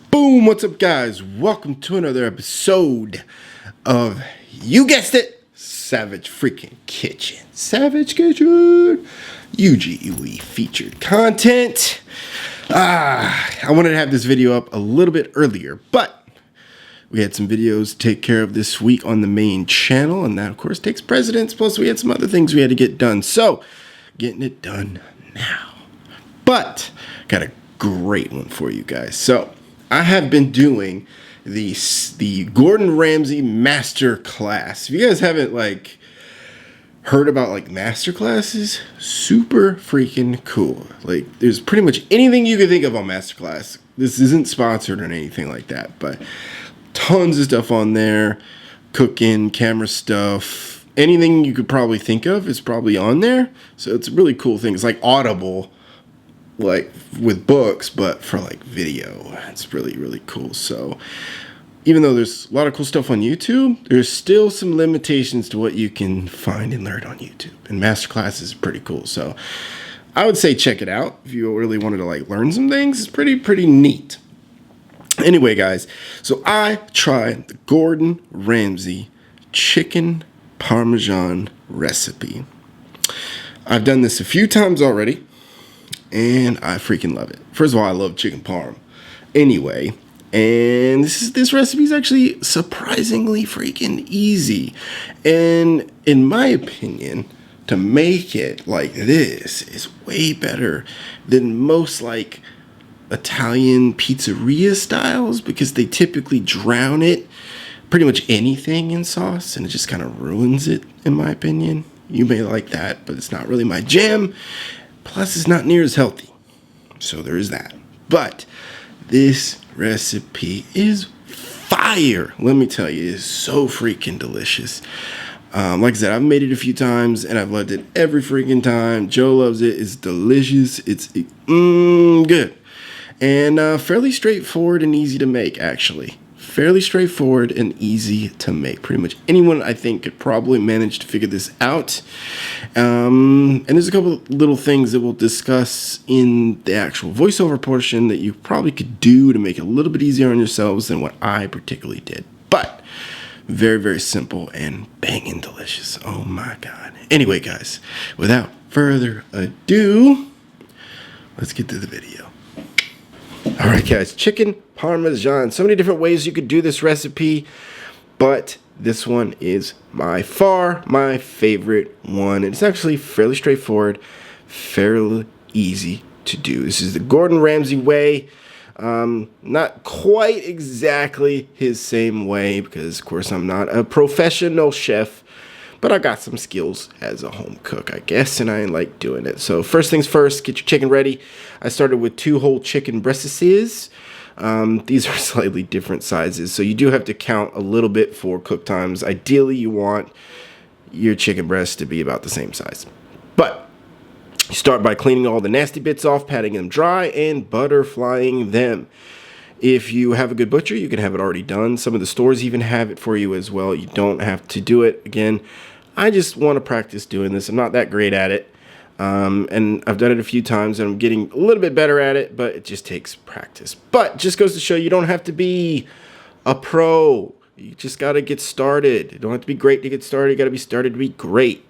Boom, what's up guys? Welcome to another episode of, you guessed it, Savage freaking Kitchen. Savage Kitchen, UGUE featured content. I wanted to have this video up a little bit earlier, but we had some videos to take care of this week on the main channel, and that of course takes precedence. Plus we had some other things we had to get done, so getting it done now. But got a great one for you guys. So I have been doing the Gordon Ramsay master class. If you guys haven't heard about master classes, super freaking cool. There's pretty much anything you can think of on master class. This isn't sponsored or anything like that, but tons of stuff on there. Cooking, camera stuff, anything you could probably think of is probably on there. So it's a really cool thing. It's like Audible, with books, but for video. It's really cool. So even though there's a lot of cool stuff on YouTube, there's still some limitations to what you can find and learn on YouTube, and masterclass is pretty cool. So I would say check it out if you really wanted to learn some things. It's pretty neat. Anyway guys, so I tried the Gordon Ramsay chicken Parmesan recipe. I've done this a few times already, and I freaking love it. First of all, I love chicken parm. Anyway, and this recipe is actually surprisingly freaking easy. And in my opinion, to make it like this is way better than most Italian pizzeria styles, because they typically drown it, pretty much anything, in sauce, and it just kind of ruins it, in my opinion. You may like that, but it's not really my jam. Plus, it's not near as healthy. So there is that. But this recipe is fire. Let me tell you, it's so freaking delicious. Like I said, I've made it a few times, and I've loved it every freaking time. Joe loves it. It's delicious. It's good. And fairly straightforward and easy to make, actually. Fairly straightforward and easy to make. Pretty much anyone, I think, could probably manage to figure this out. And there's a couple of little things that we'll discuss in the actual voiceover portion that you probably could do to make it a little bit easier on yourselves than what I particularly did. But very simple and banging delicious. Oh my god. Anyway guys, without further ado, let's get to the video. Alright guys, chicken Parmesan. So many different ways you could do this recipe, but this one is by far my favorite one. It's actually fairly straightforward, fairly easy to do. This is the Gordon Ramsay way. Not quite exactly his same way, because of course I'm not a professional chef, but I got some skills as a home cook, I guess, and I like doing it. So first things first, get your chicken ready. I started with 2 whole chicken breasts. These are slightly different sizes, so you do have to count a little bit for cook times. Ideally, you want your chicken breasts to be about the same size. But you start by cleaning all the nasty bits off, patting them dry, and butterflying them. If you have a good butcher, you can have it already done. Some of the stores even have it for you as well. You don't have to do it. Again, I just want to practice doing this. I'm not that great at it. And I've done it a few times, and I'm getting a little bit better at it, but it just takes practice. But just goes to show you don't have to be a pro. You just got to get started. You don't have to be great to get started. You got to be started to be great.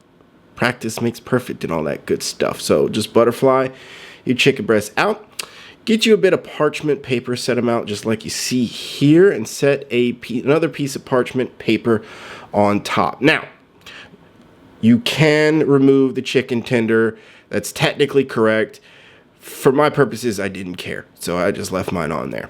Practice makes perfect and all that good stuff. So just butterfly your chicken breast out. Get you a bit of parchment paper, set them out just like you see here, and set another piece of parchment paper on top. Now, you can remove the chicken tender. That's technically correct. For my purposes, I didn't care, so I just left mine on there.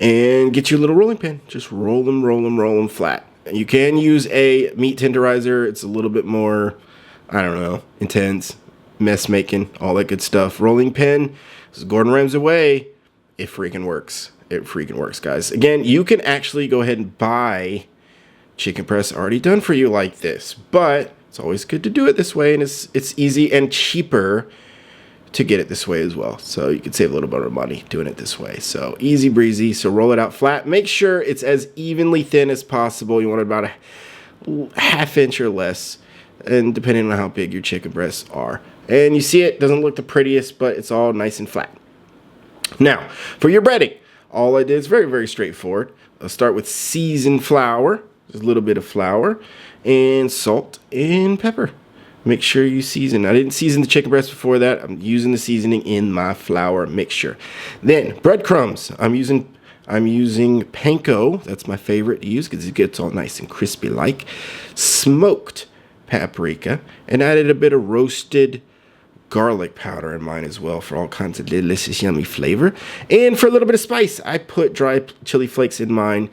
And get your little rolling pin. Just roll them flat. You can use a meat tenderizer. It's a little bit more, I don't know, intense, mess making, all that good stuff. Rolling pin, this is Gordon Ramsay way. It freaking works. It freaking works, guys. Again, you can actually go ahead and buy chicken breast already done for you like this, but it's always good to do it this way, and it's easy and cheaper to get it this way as well. So you can save a little bit of money doing it this way. So easy breezy. So roll it out flat. Make sure it's as evenly thin as possible. You want it about a half inch or less, and depending on how big your chicken breasts are. And you see it doesn't look the prettiest, but it's all nice and flat. Now, for your breading, all I did is very, very straightforward. I'll start with seasoned flour, just a little bit of flour, and salt and pepper. Make sure you season. I didn't season the chicken breast before that. I'm using the seasoning in my flour mixture. Then breadcrumbs. I'm using Panko. That's my favorite to use because it gets all nice and crispy like. Smoked paprika, and added a bit of roasted garlic powder in mine as well for all kinds of delicious yummy flavor. And for a little bit of spice, I put dry chili flakes in mine.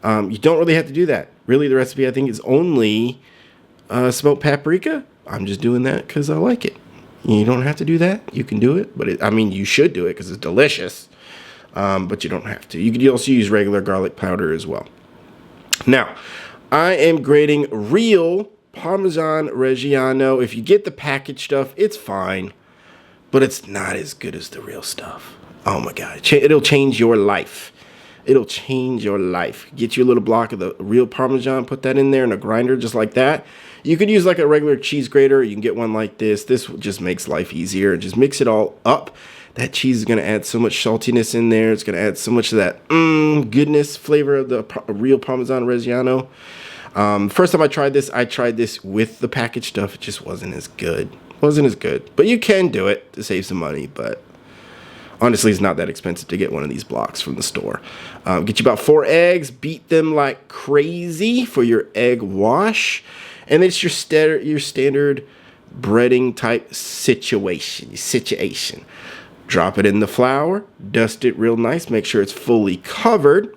You don't really have to do that. Really, the recipe I think is only smoked paprika. I'm just doing that because I like it. You don't have to do that. You can do it, but I mean, you should do it because it's delicious. But you don't have to. You could also use regular garlic powder as well. Now, I am grating real Parmesan Reggiano. If you get the packaged stuff, it's fine, but it's not as good as the real stuff. Oh my God, it'll change your life. It'll change your life. Get you a little block of the real Parmesan, put that in there in a grinder just like that. You could use like a regular cheese grater. You can get one like this. This just makes life easier. Just mix it all up. That cheese is going to add so much saltiness in there. It's going to add so much of that goodness flavor of the real Parmesan Reggiano. First time I tried this with the packaged stuff. It just wasn't as good. But you can do it to save some money. But honestly, it's not that expensive to get one of these blocks from the store. Get you about 4 eggs. Beat them like crazy for your egg wash. And then it's your standard breading type situation. Drop it in the flour. Dust it real nice. Make sure it's fully covered.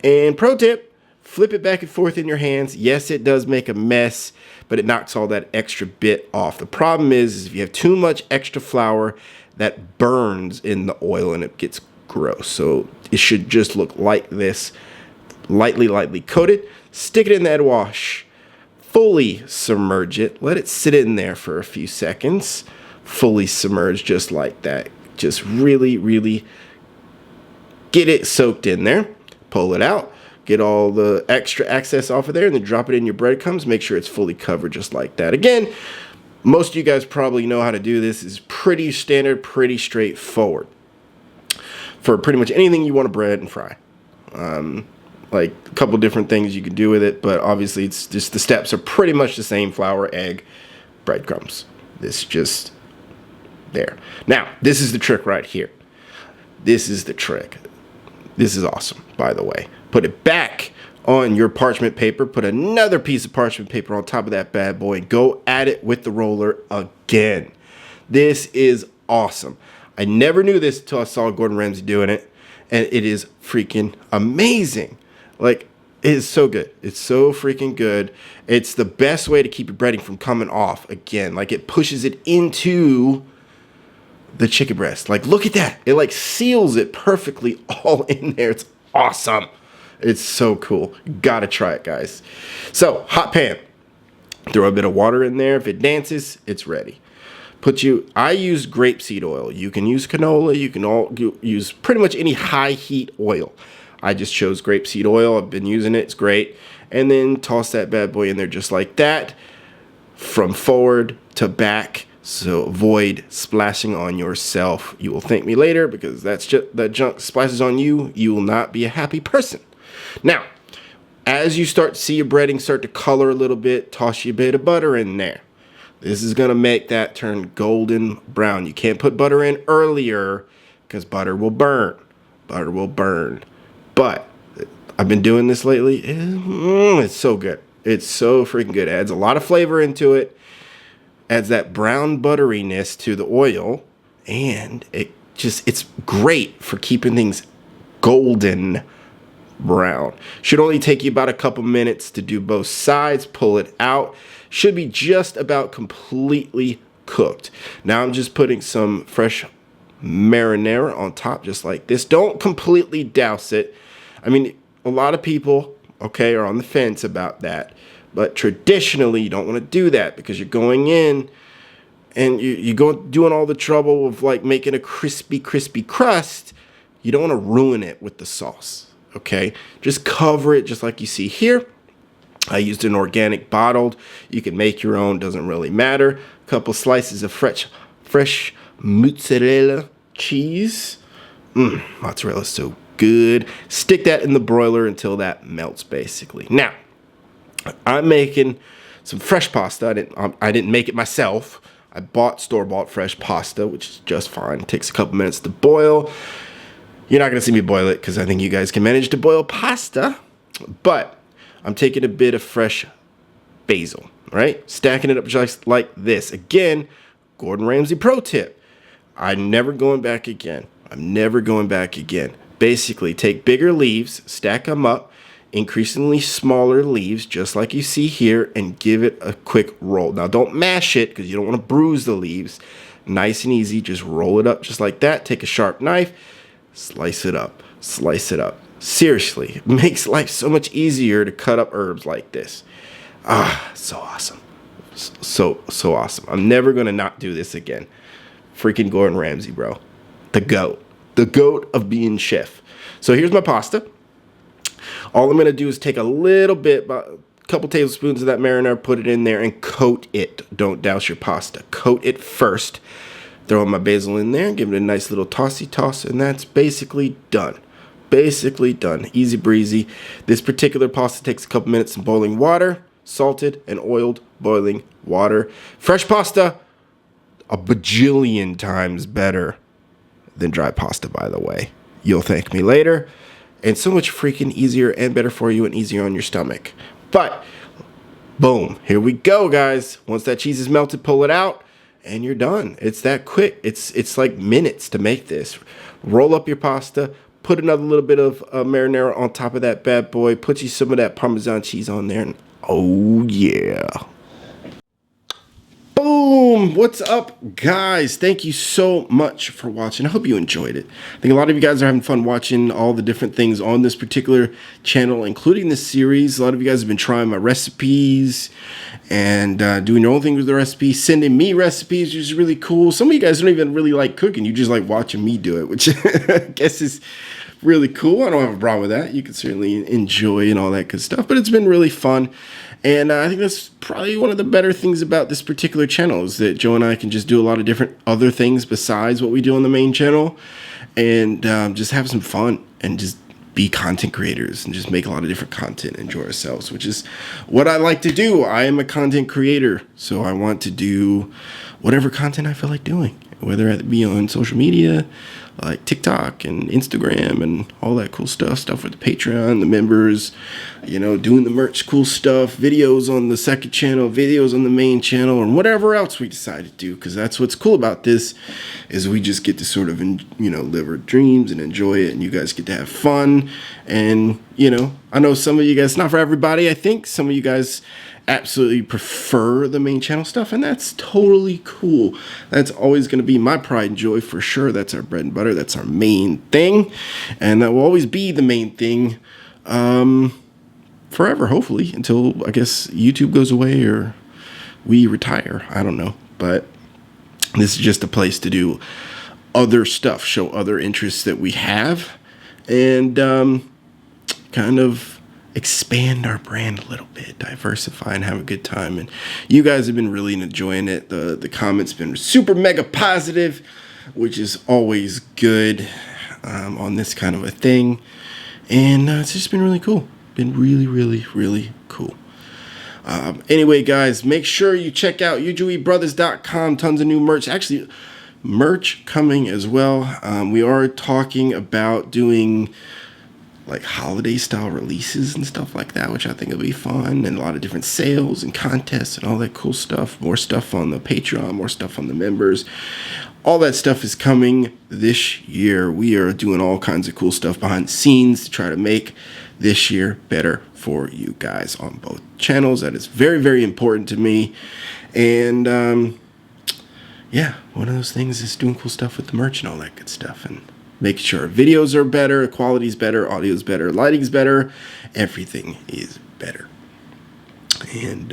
And pro tip, flip it back and forth in your hands. Yes, it does make a mess, but it knocks all that extra bit off. The problem is if you have too much extra flour, that burns in the oil and it gets gross. So it should just look like this, lightly coated. Stick it in the egg wash. Fully submerge it. Let it sit in there for a few seconds. Fully submerged just like that. Just really, really get it soaked in there. Pull it out. Get all the extra excess off of there and then drop it in your breadcrumbs. Make sure it's fully covered just like that. Again, most of you guys probably know how to do this. It's pretty standard, pretty straightforward for pretty much anything you want to bread and fry. Like a couple different things you can do with it, but obviously it's just the steps are pretty much the same: flour, egg, breadcrumbs. This just there. Now, this is the trick right here. This is the trick. This is awesome, by the way. Put it back on your parchment paper. Put another piece of parchment paper on top of that bad boy and go at it with the roller again. This is awesome. I never knew this until I saw Gordon Ramsay doing it, and it is freaking amazing. Like, it is so good. It's so freaking good. It's the best way to keep your breading from coming off again. Like, it pushes it into the chicken breast. Like, look at that. It like seals it perfectly all in there. It's awesome. It's so cool. Gotta try it, guys. So, hot pan. Throw a bit of water in there. If it dances, it's ready. I use grape seed oil. You can use canola. You can use pretty much any high heat oil. I just chose grape seed oil. I've been using it. It's great. And then toss that bad boy in there just like that, from forward to back. So avoid splashing on yourself. You will thank me later because that junk splashes on you. You will not be a happy person. Now, as you start to see your breading start to color a little bit, toss you a bit of butter in there. This is going to make that turn golden brown. You can't put butter in earlier because butter will burn. Butter will burn. But I've been doing this lately. It's so good. It's so freaking good. It adds a lot of flavor into it. Adds that brown butteriness to the oil. And it's great for keeping things golden brown. Should only take you about a couple minutes to do both sides. Pull it out. Should be just about completely cooked. Now I'm just putting some fresh marinara on top just like this. Don't completely douse it. I mean, a lot of people, okay, are on the fence about that. But traditionally, you don't want to do that because you're going in and you go doing all the trouble of like making a crispy crust. You don't want to ruin it with the sauce, okay? Just cover it just like you see here. I used an organic bottled. You can make your own, doesn't really matter. A couple slices of fresh mozzarella cheese. Mozzarella is so good. Stick that in the broiler until that melts, basically. Now, I'm making some fresh pasta. I didn't make it myself. I bought store-bought fresh pasta, which is just fine. It takes a couple minutes to boil. You're not going to see me boil it because I think you guys can manage to boil pasta. But I'm taking a bit of fresh basil, right? Stacking it up just like this. Again, Gordon Ramsay pro tip. I'm never going back again. Basically, take bigger leaves, stack them up, increasingly smaller leaves, just like you see here, and give it a quick roll. Now, don't mash it because you don't want to bruise the leaves. Nice and easy, just roll it up just like that. Take a sharp knife, slice it up, Seriously, it makes life so much easier to cut up herbs like this. So awesome. So awesome. I'm never going to not do this again. Freaking Gordon Ramsay, bro. The goat of being chef. So here's my pasta. All I'm going to do is take a little bit, about a couple tablespoons of that marinara, put it in there and coat it. Don't douse your pasta. Coat it first. Throw my basil in there, give it a nice little tossy toss, and that's basically done. Easy breezy. This particular pasta takes a couple minutes in boiling water, salted and oiled boiling water. Fresh pasta, a bajillion times better than dry pasta, by the way. You'll thank me later. And so much freaking easier and better for you and easier on your stomach. But, boom, here we go, guys. Once that cheese is melted, pull it out, and you're done. It's that quick. It's like minutes to make this. Roll up your pasta, put another little bit of marinara on top of that bad boy, put you some of that Parmesan cheese on there, and oh, yeah. Boom! What's up, guys? Thank you so much for watching. I hope you enjoyed it. I think a lot of you guys are having fun watching all the different things on this particular channel, including this series. A lot of you guys have been trying my recipes and doing your own thing with the recipes, sending me recipes, which is really cool. Some of you guys don't even really like cooking. You just like watching me do it, which I guess is really cool. I don't have a problem with that. You can certainly enjoy and all that good stuff, but it's been really fun. And I think that's probably one of the better things about this particular channel is that Joe and I can just do a lot of different other things besides what we do on the main channel and just have some fun and just be content creators and just make a lot of different content and enjoy ourselves, which is what I like to do. I am a content creator, so I want to do whatever content I feel like doing, whether it be on social media, like TikTok and Instagram and all that cool stuff with the Patreon, the members, you know, doing the merch, cool stuff, videos on the second channel, videos on the main channel, and whatever else we decide to do, because that's what's cool about this is we just get to sort of, you know, live our dreams and enjoy it, and you guys get to have fun. And, you know, I know some of you guys, not for everybody, I think some of you guys absolutely prefer the main channel stuff, and that's totally cool. That's always going to be my pride and joy for sure. That's our bread and butter. That's our main thing, and that will always be the main thing forever, hopefully, until I guess YouTube goes away or we retire. I don't know, but this is just a place to do other stuff, show other interests that we have, and kind of expand our brand a little bit, diversify and have a good time. And you guys have been really enjoying it. The comments been super mega positive, which is always good on this kind of a thing. And it's just been really cool. Been really cool. Anyway, guys, make sure you check out UGUEbrothers.com. Tons of new merch. Actually, merch coming as well. We are talking about doing like holiday style releases and stuff like that, which I think will be fun, and a lot of different sales and contests and all that cool stuff. More stuff on the Patreon, more stuff on the members. All that stuff is coming this year. We are doing all kinds of cool stuff behind the scenes to try to make this year better for you guys on both channels. That is very, very important to me. And yeah, one of those things is doing cool stuff with the merch and all that good stuff, and making sure our videos are better, quality's better, audio's better, lighting's better, everything is better. And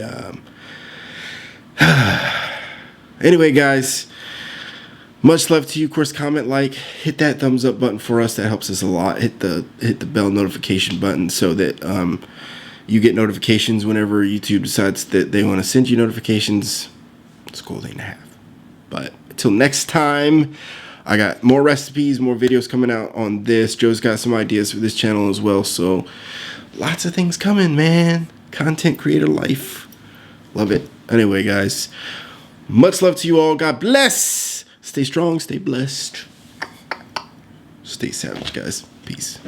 anyway, guys, much love to you. Of course, comment, like, hit that thumbs up button for us. That helps us a lot. Hit the bell notification button so that you get notifications whenever YouTube decides that they want to send you notifications. It's a cool thing to have. But until next time, I got more recipes, more videos coming out on this. Joe's got some ideas for this channel as well. So lots of things coming, man. Content creator life. Love it. Anyway, guys, much love to you all. God bless. Stay strong, stay blessed. Stay savage, guys. Peace.